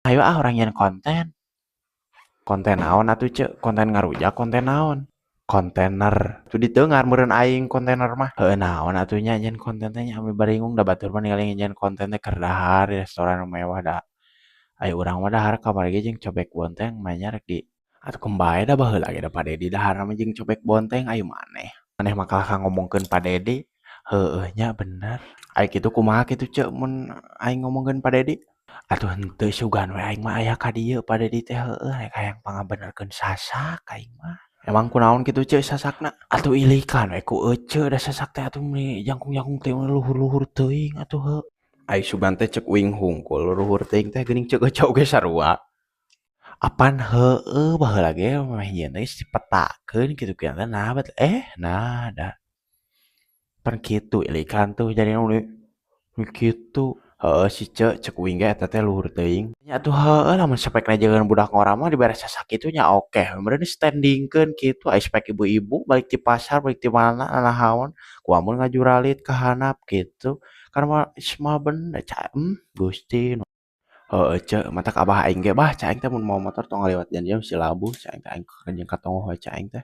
Ayo ah orang yang konten. Konten naon atuh cek, konten ngarujak konten naon? Kontainer. Tuh ditengar meureun aing kontainer mah. Heueuh naon atuh nya nyen konten teh nya ame baringung da batur mah ningali nyen konten teh keur dahar di restoran nu mewah da. Aya urang mah dahar kamari ge jeung cobek bonteng mainnya rek di atuh kumbae da baheula ge da Padedi dahar mah jeung cobek bonteng ayo maneh. Maneh mah kalahkah ngomongkeun Padedi. Heueuh nya bener. Ai kitu kumaha kitu cek mun aing ngomongkeun Padedi? Atuh henteu sugan we aing mah aya ka dieu Padedi teh heueuh rek hayang pangabenerkeun sasak aing mah. Emang kunaon kitu cek sasakna? Atuh ilikan we ku ece da sasak teh atuh meni jangkung-jangkung teh luhur-luhur teuing atuh heuh. Ai sugan teh cek uing hungkul luhur teuing teh geuning ceuk ece oge sarua. Apan heueuh baheula ge meh nyieun teh dipetakeun kitu kitu nah bet nah da. Pan kitu ilikan tuh jadina nu kitu. Heeh si cek uing ge eta teh luhur teuing. Nya atuh heueuh lamun spekna jeung budak ngora mah dibere sasak kitu nya oke. Meureun standingkeun kitu aya spek ibu-ibu balik ti pasar balik ti mana nanahaon ku amun ngajuralit ka handap kitu. Kan mah mah bener ca Gusti. Heeh cek matak abah aing ge bah ca aing teh mun mau motor tong ngaliwat janjian si labuh ca aing teh aing jeung katongoh we ca aing teh.